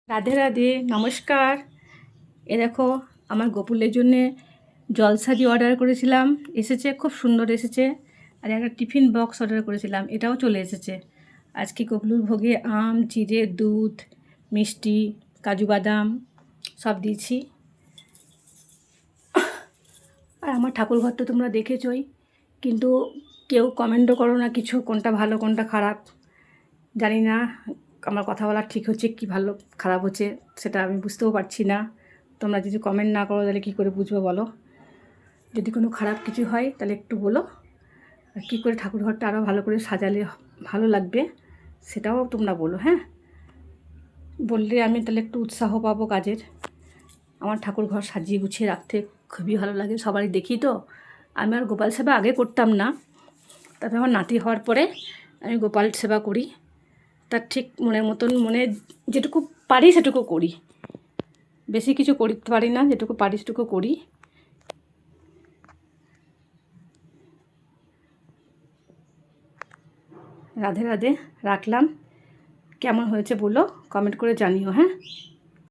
রাধে রাধে, নমস্কার। এ দেখো, আমার গোপুলের জন্যে জলসাজি অর্ডার করেছিলাম, এসেছে, খুব সুন্দর এসেছে। আর একটা টিফিন বক্স অর্ডার করেছিলাম, এটাও চলে এসেছে। আজকে গোপুলুর ভোগে আম, চিড়ে, দুধ, মিষ্টি, কাজু বাদাম সব দিয়েছি। আর আমার ঠাকুর ঘর তো তোমরা দেখেছই, কিন্তু কেউ কমেন্টও করো না কিছু, কোনটা ভালো কোনটা খারাপ। জানি না আমার কথা বলা ঠিক হচ্ছে কি ভালো খারাপ হচ্ছে, সেটা আমি বুঝতেও পারছি না। তোমরা যদি কমেন্ট না করো তাহলে কী করে বুঝবো বলো? যদি কোনো খারাপ কিছু হয় তাহলে একটু বলো। আর কী করে ঠাকুর ঘরটা আরও ভালো করে সাজালে ভালো লাগবে সেটাও তোমরা বলো, হ্যাঁ? বললে আমি তাহলে একটু উৎসাহ পাবো কাজের। আমার ঠাকুর ঘর সাজিয়ে গুছিয়ে রাখতে খুবই ভালো লাগে, সবারই দেখি তো। আমি আর গোপাল সেবা আগে করতাম না, তারপরে আমার নাতি হওয়ার পরে আমি গোপাল সেবা করি। তার ঠিক মনের মতন, মনে যেটুকু পারি সেটুকু করি, বেশি কিছু করতে পারি না, যেটুকু পারি সেটুকু করি। রাধে রাধে, রাখলাম। কেমন হয়েছে বলো, কমেন্ট করে জানিও, হ্যাঁ?